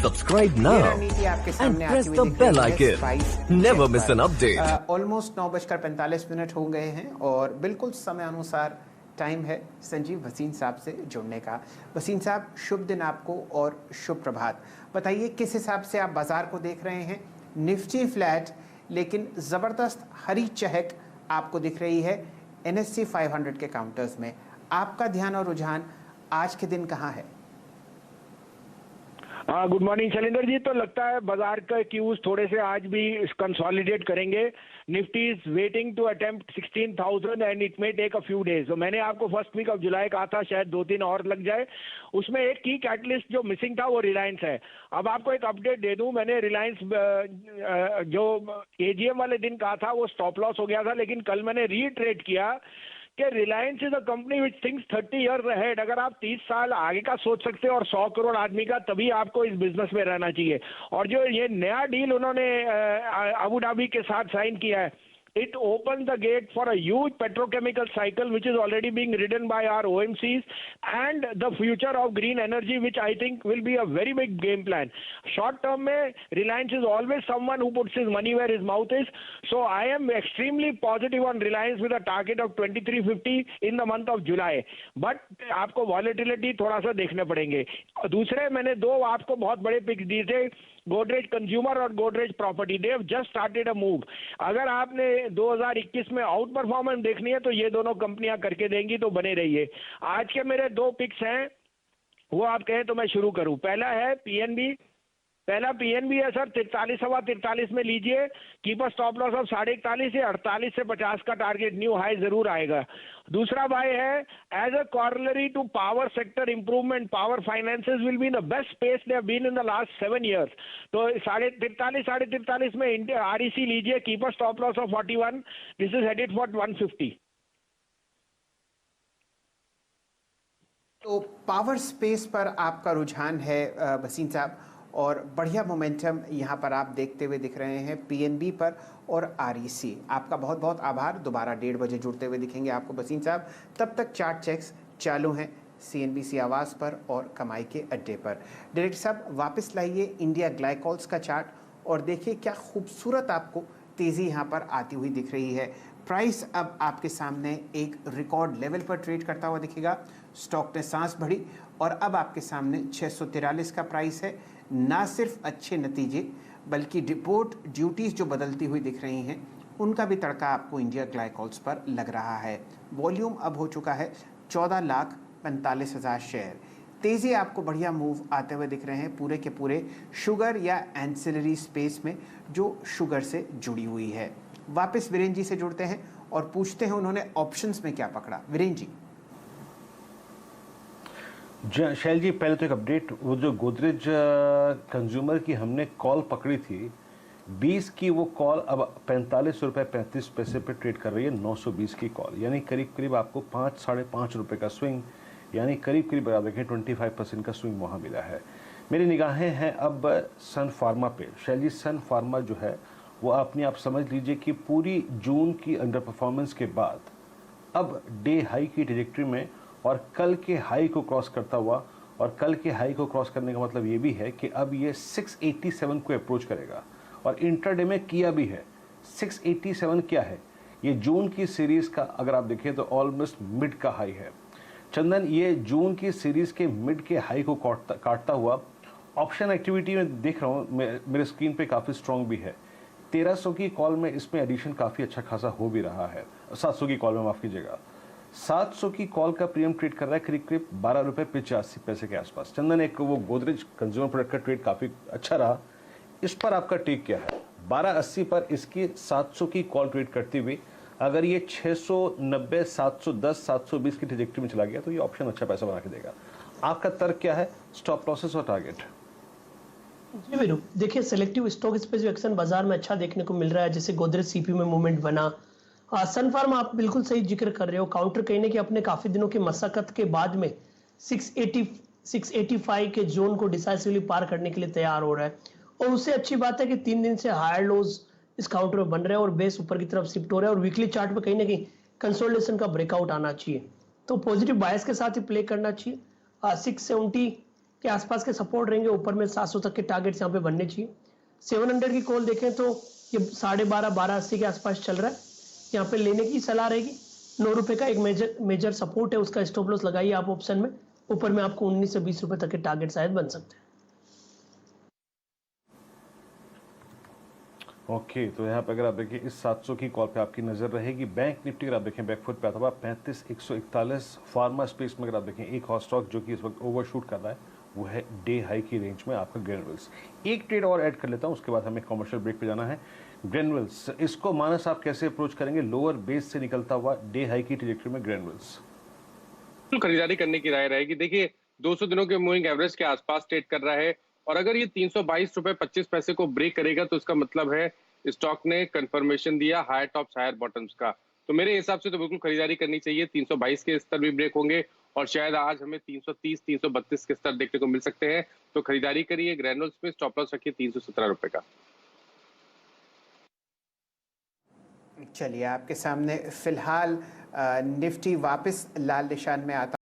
Subscribe now रणनीति आपके and सामने press आती the हुई दिख bell रही है icon. Spice Never jet miss पर। an update. ऑलमोस्ट 9:45 हो गए हैं और बिल्कुल समय अनुसार टाइम है संजीव वसीम साहब से जुड़ने का। वसीम साहब, शुभ दिन आपको और शुभ प्रभात। बताइए किस हिसाब से आप बाजार को देख रहे हैं। निफ्टी फ्लैट लेकिन ज़बरदस्त हरी चहक आपको दिख रही है NSE 500 के काउंटर्स में। आपका ध्यान और रुझान आज के दिन कहाँ है? हाँ, गुड मॉर्निंग शैलेंद्र जी। तो लगता है बाजार का क्यूज थोड़े से आज भी कंसोलिडेट करेंगे। Nifty is waiting to attempt 16,000 and it may take a few days. तो मैंने आपको फर्स्ट वीक ऑफ जुलाई कहा था शायद 2-3 और लग जाए। उसमें एक की कैटलिस्ट जो मिसिंग था वो रिलायंस है। अब आपको एक अपडेट दे दूं, मैंने रिलायंस जो AGM वाले दिन कहा था वो स्टॉप लॉस हो गया था, लेकिन कल मैंने रीट्रेड किया कि Reliance is a company which thinks 30 years ahead. अगर आप 30 साल आगे का सोच सकते हैं और 100 करोड़ आदमी का, तभी आपको इस बिजनेस में रहना चाहिए। और जो ये नया डील उन्होंने अबू धाबी के साथ साइन किया है, it opens the gate for a huge petrochemical cycle which is already being ridden by our OMCs and the future of green energy, which I think will be a very big game plan. Short term mein Reliance is always someone who puts his money where his mouth is, so I am extremely positive on Reliance with a target of 2350 in the month of July. But आपको volatility थोड़ा सा देखने पड़ेंगे। दूसरे मैंने दो आपको बहुत बड़े पिक्स दिए थे, गोदरेज कंज्यूमर और Godrej property. They have just started a move. अगर आपने 2021 में आउट परफॉर्मेंस देखनी है तो ये दोनों कंपनियां करके देंगी, तो बने रहिए। आज के मेरे दो पिक्स हैं, वो आप कहें तो मैं शुरू करूं। पहला है PNB। पहला PNB है सर, 43.43 में लीजिए। कीपर स्टॉप लॉस ऑफ 41.5 से 48 से 50 का टारगेट न्यू हाई जरूर आएगा। दूसरा बाय है as a corollary to power sector improvement. Power finances will be in the best space they have been in the last 7 years। तो 43.5 में REC लीजिए। Keep a stop loss of 41। This is headed for 150। तो power space पर आपका रुझान है वसीम साहब, और बढ़िया मोमेंटम यहाँ पर आप देखते हुए दिख रहे हैं PNB पर और REC। आपका बहुत बहुत आभार। दोबारा 1:30 बजे जुड़ते हुए दिखेंगे आपको वसीम साहब। तब तक चार्ट चेक्स चालू हैं CNBC आवाज़ पर और कमाई के अड्डे पर। डायरेक्टर साहब वापस लाइए इंडिया ग्लाइकोल्स का चार्ट और देखिए क्या खूबसूरत आपको तेज़ी यहाँ पर आती हुई दिख रही है। प्राइस अब आपके सामने एक रिकॉर्ड लेवल पर ट्रेड करता हुआ दिखेगा। स्टॉक ने सांस भरी और अब आपके सामने 643 का प्राइस है। ना सिर्फ अच्छे नतीजे बल्कि रिपोर्ट ड्यूटीज़ जो बदलती हुई दिख रही हैं उनका भी तड़का आपको इंडिया ग्लाइकोल्स पर लग रहा है। वॉल्यूम अब हो चुका है 14,45,000 शेयर। तेज़ी आपको बढ़िया मूव आते हुए दिख रहे हैं पूरे के पूरे शुगर या एंसिलरी स्पेस में जो शुगर से जुड़ी हुई है। वापस वीरेंद्र जी से जुड़ते हैं और पूछते हैं उन्होंने ऑप्शंस में क्या पकड़ा। वीरेंद्र जी। शैल जी, पहले तो एक अपडेट, वो जो गोदरेज कंज्यूमर की हमने कॉल पकड़ी थी 20 की, वो कॉल अब 45 रुपये 35 पैसे पे ट्रेड कर रही है। 920 की कॉल, यानी करीब करीब आपको 5-5.5 रुपये का स्विंग, यानी करीब करीब बता देखें 25% का स्विंग वहाँ मिला है। मेरी निगाहें हैं अब सन फार्मा पे। शैल जी, सन फार्मा जो है वो अपने आप समझ लीजिए कि पूरी जून की अंडर परफॉर्मेंस के बाद अब डे हाई की ट्रेजेक्ट्री में और कल के हाई को क्रॉस करता हुआ, और कल के हाई को क्रॉस करने का मतलब ये भी है कि अब ये 687 को अप्रोच करेगा और इंट्राडे में किया भी है। 687 क्या है? ये जून की सीरीज का अगर आप देखें तो ऑलमोस्ट मिड का हाई है। चंदन, ये जून की सीरीज के मिड के हाई को काटता हुआ ऑप्शन एक्टिविटी में देख रहा हूँ, मेरे स्क्रीन पे काफ़ी स्ट्रॉन्ग भी है। 1300 की कॉल में इसमें एडिशन काफ़ी अच्छा खासा हो भी रहा है। 700 की कॉल में, माफ़ कीजिएगा, 700 की कॉल का प्रीमियम ट्रेड कर रहा है करीब करीब 12 रुपये 85 पैसे के आसपास। चंदन, एक वो गोदरेज कंज्यूमर प्रोडक्ट का ट्रेड काफ़ी अच्छा रहा, इस पर आपका टेक क्या है? 1280 पर इसकी 700 की कॉल ट्रेड करती हुई अगर ये 690, 710, 720 की ट्रेजेक्टरी में चला गया तो ये ऑप्शन अच्छा पैसा बना के देगा। आपका तर्क क्या है? स्टॉप लॉसेस और टारगेट? जी वीरू, देखिए सेलेक्टिव स्टॉक स्पेसिफिक एक्शन बाजार में अच्छा देखने को मिल रहा है, जैसे गोदरेज CP में मूवमेंट बना। सन फार्मा आप बिल्कुल सही जिक्र कर रहे हो, काउंटर कहने के अपने काफी दिनों की मशक्कत के बाद में 685 के जोन को डिसाइसिवली पार करने के लिए तैयार हो रहा है। और उससे अच्छी बात है कि 3 दिन से हायर लोज इस काउंटर में बन रहे हैं और बेस ऊपर की तरफ शिफ्ट हो रहा है और वीकली चार्ट पे कहीं ना कहीं कंसोलिडेशन का ब्रेकआउट आना चाहिए, तो पॉजिटिव बायस के साथ ही प्ले करना चाहिए। 670 के आसपास के सपोर्ट रहेंगे, ऊपर में 700 तक के टारगेट्स यहाँ पे बनने चाहिए। 700 की कॉल देखें तो ये 12.5-12.80 के आसपास चल रहा है, यहाँ पे लेने की सलाह रहेगी। 9 रुपए का एक मेजर सपोर्ट है, उसका स्टॉप लॉस लगाइए आप ऑप्शन में। ऊपर में आपको 19 से 20 रुपए तक के टारगेट शायद बन सकते हैं। ओके, तो यहाँ पे अगर आप देखें इस 700 की कॉल पे आपकी नज़र रहेगी। बैंक निफ्टी अगर आप देखें बैकफुट पे आता हुआ 35,141। फार्मा स्पेस में अगर आप देखें एक और स्टॉक जो कि इस वक्त ओवरशूट कर रहा है वो है डे हाई की रेंज में आपका ग्रेनुअल्स। एक ट्रेड और ऐड कर लेता हूँ, उसके बाद हमें कमर्शियल ब्रेक पे जाना है। ग्रेनुअल्स, इसको मानस आप कैसे अप्रोच करेंगे? लोअर बेस से निकलता हुआ डे हाई की ट्रेजेक्टरी में ग्रेनुअल्स खरीदारी करने की राय रहेगी। देखिए 200 दिनों के मूविंग एवरेज के आसपास ट्रेड कर रहा है और अगर ये 322 रुपए 25 पैसे को ब्रेक करेगा तो इसका मतलब है स्टॉक ने कंफर्मेशन दिया हायर टॉप्स हायर बॉटम्स का। तो मेरे हिसाब से तो बिल्कुल खरीदारी करनी चाहिए। 322 के स्तर भी ब्रेक होंगे और शायद आज हमें 330 332 के स्तर देखने को मिल सकते हैं। तो खरीदारी करिए। ग्रेनुअल्स में स्टॉप लॉस रखिए 317 रुपए का। चलिए, आपके सामने फिलहाल निफ्टी वापस लाल निशान में आता